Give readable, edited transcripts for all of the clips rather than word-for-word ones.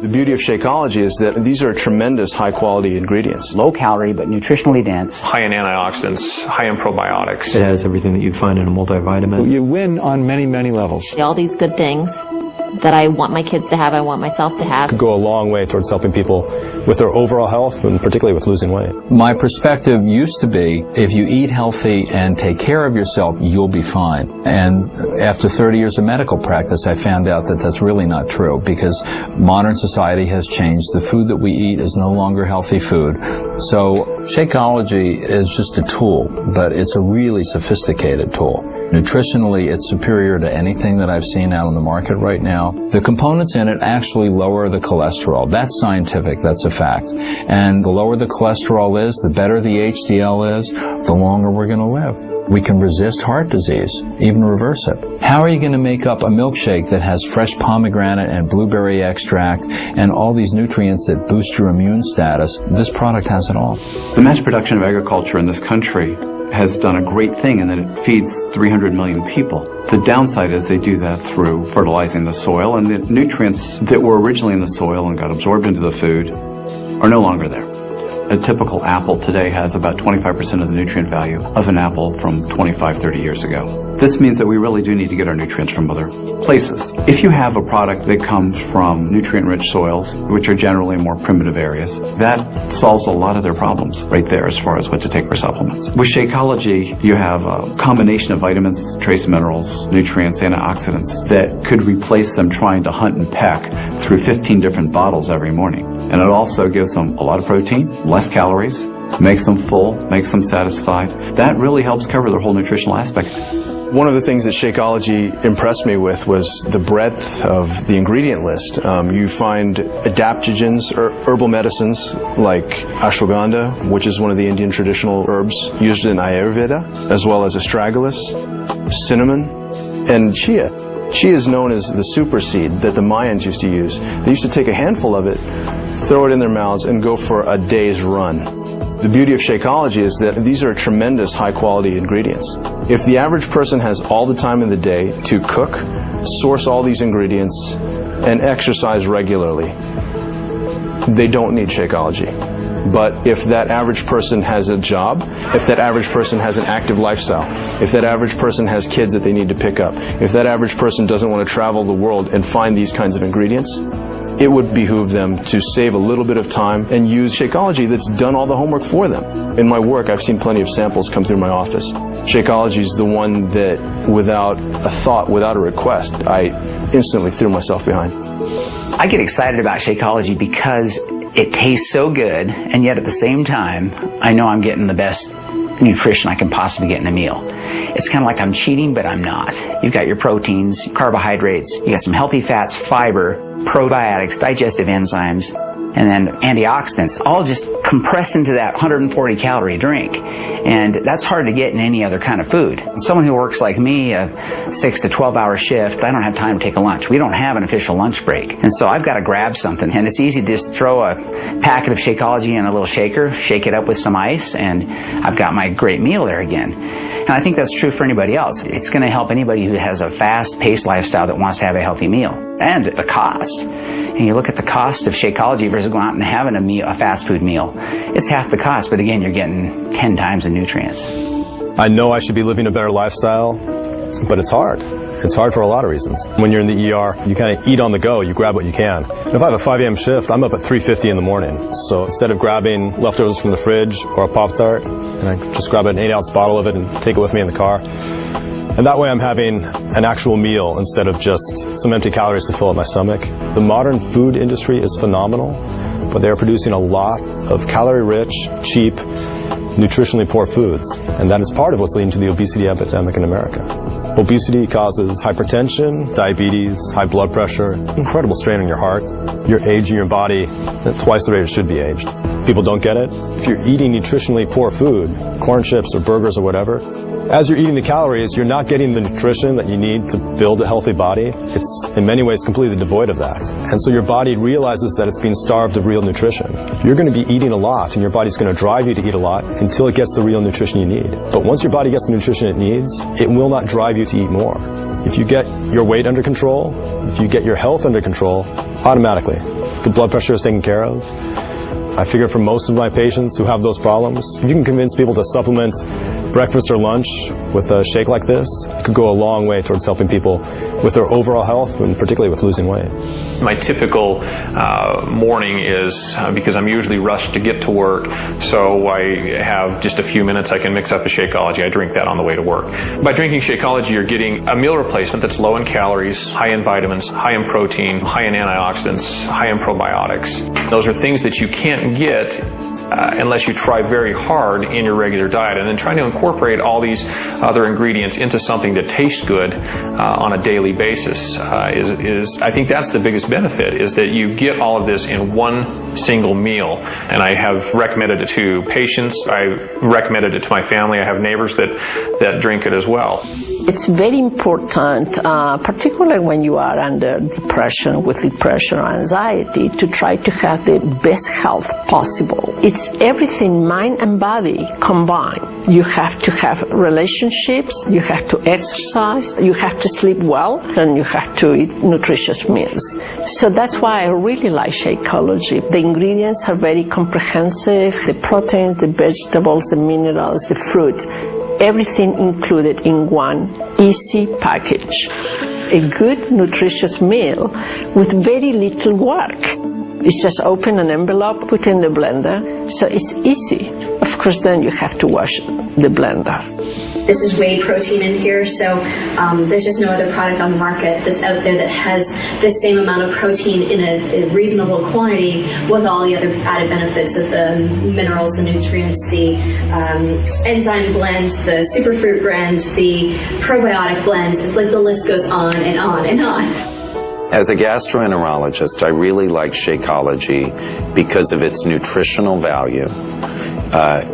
The beauty of Shakeology is that these are tremendous high-quality ingredients. Low calorie, but nutritionally dense. High in antioxidants, high in probiotics. It has everything that you'd find in a multivitamin. You win on many, many levels. All these good things that I want my kids to have, I want myself to have. Could go a long way towards helping people with their overall health, and particularly with losing weight. My perspective used to be, if you eat healthy and take care of yourself, you'll be fine. And after 30 years of medical practice, I found out that that's really not true, because modern society has changed. The food that we eat is no longer healthy food. So Shakeology is just a tool, but it's a really sophisticated tool. Nutritionally, it's superior to anything that I've seen out on the market right now. The components in it actually lower the cholesterol. That's scientific, that's a fact. And the lower the cholesterol is, the better the HDL is, the longer we're going to live. We can resist heart disease, even reverse it. How are you going to make up a milkshake that has fresh pomegranate and blueberry extract and all these nutrients that boost your immune status? This product has it all. The mass production of agriculture in this country has done a great thing in that it feeds 300 million people. The downside is they do that through fertilizing the soil, and the nutrients that were originally in the soil and got absorbed into the food are no longer there. A typical apple today has about 25% of the nutrient value of an apple from 25, 30 years ago. This means that we really do need to get our nutrients from other places. If you have a product that comes from nutrient-rich soils, which are generally more primitive areas, that solves a lot of their problems right there as far as what to take for supplements. With Shakeology, you have a combination of vitamins, trace minerals, nutrients, antioxidants that could replace them trying to hunt and peck through 15 different bottles every morning. And it also gives them a lot of protein, less calories, makes them full, makes them satisfied. That really helps cover their whole nutritional aspect. One of the things that Shakeology impressed me with was the breadth of the ingredient list. You find adaptogens, herbal medicines like ashwagandha, which is one of the Indian traditional herbs used in Ayurveda, as well as astragalus, cinnamon, and chia. Chia is known as the super seed that the Mayans used to use. They used to take a handful of it, throw it in their mouths, and go for a day's run. The beauty of Shakeology is that these are tremendous high-quality ingredients. If the average person has all the time in the day to cook, source all these ingredients, and exercise regularly, they don't need Shakeology. But if that average person has a job, if that average person has an active lifestyle, if that average person has kids that they need to pick up, if that average person doesn't want to travel the world and find these kinds of ingredients, it would behoove them to save a little bit of time and use Shakeology that's done all the homework for them. In my work, I've seen plenty of samples come through my office. Shakeology is the one that, without a thought, without a request, I instantly threw myself behind. I get excited about Shakeology because it tastes so good, and yet at the same time, I know I'm getting the best nutrition I can possibly get in a meal. It's kind of like I'm cheating, but I'm not. You've got your proteins, carbohydrates, you got some healthy fats, fiber, probiotics, digestive enzymes, and then antioxidants, all just compressed into that 140 calorie drink. And that's hard to get in any other kind of food. Someone who works like me, a 6 to 12 hour shift, I don't have time to take a lunch. We don't have an official lunch break. And so I've got to grab something. And it's easy to just throw a packet of Shakeology in a little shaker, shake it up with some ice, and I've got my great meal there again. And I think that's true for anybody else. It's going to help anybody who has a fast-paced lifestyle that wants to have a healthy meal. And the cost. And you look at the cost of Shakeology versus going out and having a fast food meal. It's half the cost, but again, you're getting 10 times the nutrients. I know I should be living a better lifestyle, but it's hard. It's hard for a lot of reasons. When you're in the ER, you kind of eat on the go, you grab what you can. And if I have a 5 a.m. shift, I'm up at 3:50 in the morning. So instead of grabbing leftovers from the fridge or a Pop-Tart, and I just grab an 8-ounce bottle of it and take it with me in the car. And that way I'm having an actual meal instead of just some empty calories to fill up my stomach. The modern food industry is phenomenal, but they are producing a lot of calorie-rich, cheap, nutritionally poor foods. And that is part of what's leading to the obesity epidemic in America. Obesity causes hypertension, diabetes, high blood pressure, incredible strain on your heart. You're aging your body at twice the rate it should be aged. People don't get it. If you're eating nutritionally poor food, corn chips or burgers or whatever, as you're eating the calories, you're not getting the nutrition that you need to build a healthy body. It's in many ways completely devoid of that. And so your body realizes that it's being starved of real nutrition. You're going to be eating a lot, and your body's going to drive you to eat a lot until it gets the real nutrition you need. But once your body gets the nutrition it needs, it will not drive you to eat more. If you get your weight under control, if you get your health under control, automatically the blood pressure is taken care of. I figure for most of my patients who have those problems, if you can convince people to supplement breakfast or lunch with a shake like this, it could go a long way towards helping people with their overall health and particularly with losing weight. My typical morning is, because I'm usually rushed to get to work, so I have just a few minutes, I can mix up a Shakeology. I drink that on the way to work. By drinking Shakeology, you're getting a meal replacement that's low in calories, high in vitamins, high in protein, high in antioxidants, high in probiotics. Those are things that you can't get unless you try very hard in your regular diet. And then trying to incorporate all these other ingredients into something that tastes good on a daily basis is I think that's the biggest benefit, is that you get all of this in one single meal. And I have recommended it to patients. I recommended it to my family. I have neighbors that drink it as well. It's very important, particularly when you are under depression, with depression or anxiety, to try to have the best health possible. It's everything, mind and body combined. You have to have relationships, you have to exercise, you have to sleep well, and you have to eat nutritious meals. So that's why I really like Shakeology. The ingredients are very comprehensive, the proteins, the vegetables, the minerals, the fruit, everything included in one easy package. A good nutritious meal with very little work. It's just open an envelope, put in the blender, so it's easy. Of course, then you have to wash the blender. This is whey protein in here, so there's just no other product on the market that's out there that has the same amount of protein in a reasonable quantity with all the other added benefits of the minerals, the nutrients, the enzyme blend, the superfruit blend, the probiotic blend. It's like the list goes on and on and on. As a gastroenterologist, I really like Shakeology because of its nutritional value,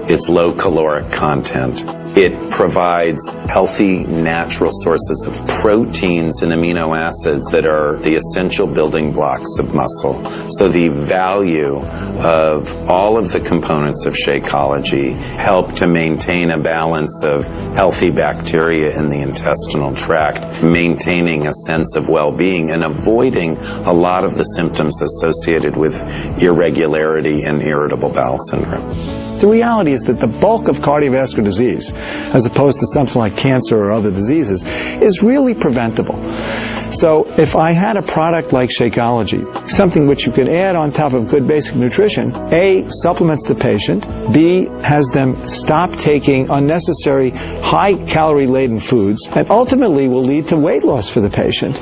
its low caloric content. It provides healthy, natural sources of proteins and amino acids that are the essential building blocks of muscle. So the value of all of the components of Shakeology help to maintain a balance of healthy bacteria in the intestinal tract, maintaining a sense of well-being and avoiding a lot of the symptoms associated with irregularity and irritable bowel syndrome. The reality is that the bulk of cardiovascular disease, as opposed to something like cancer or other diseases, is really preventable. So if I had a product like Shakeology, something which you could add on top of good basic nutrition, A, supplements the patient, B, has them stop taking unnecessary high-calorie-laden foods, and ultimately will lead to weight loss for the patient,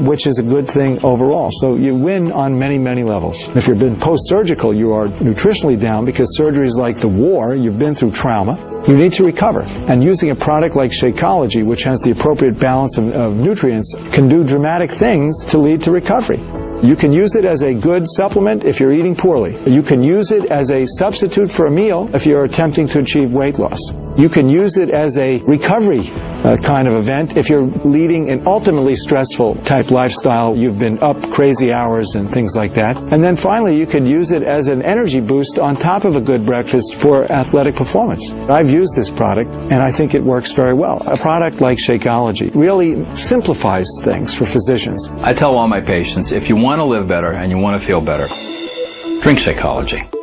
which is a good thing overall. So you win on many, many levels. If you've been post-surgical, you are nutritionally down because surgery is like the war. You've been through trauma. You need to recover. And using a product like Shakeology, which has the appropriate balance of nutrients, can do dramatic things to lead to recovery. You can use it as a good supplement if you're eating poorly. You can use it as a substitute for a meal if you're attempting to achieve weight loss. You can use it as a recovery kind of event if you're leading an ultimately stressful type lifestyle. You've been up crazy hours and things like that. And then finally, you could use it as an energy boost on top of a good breakfast for athletic performance. I've used this product, and I think it works very well. A product like Shakeology really simplifies things for physicians. I tell all my patients, if you want to live better and you want to feel better, drink Shakeology.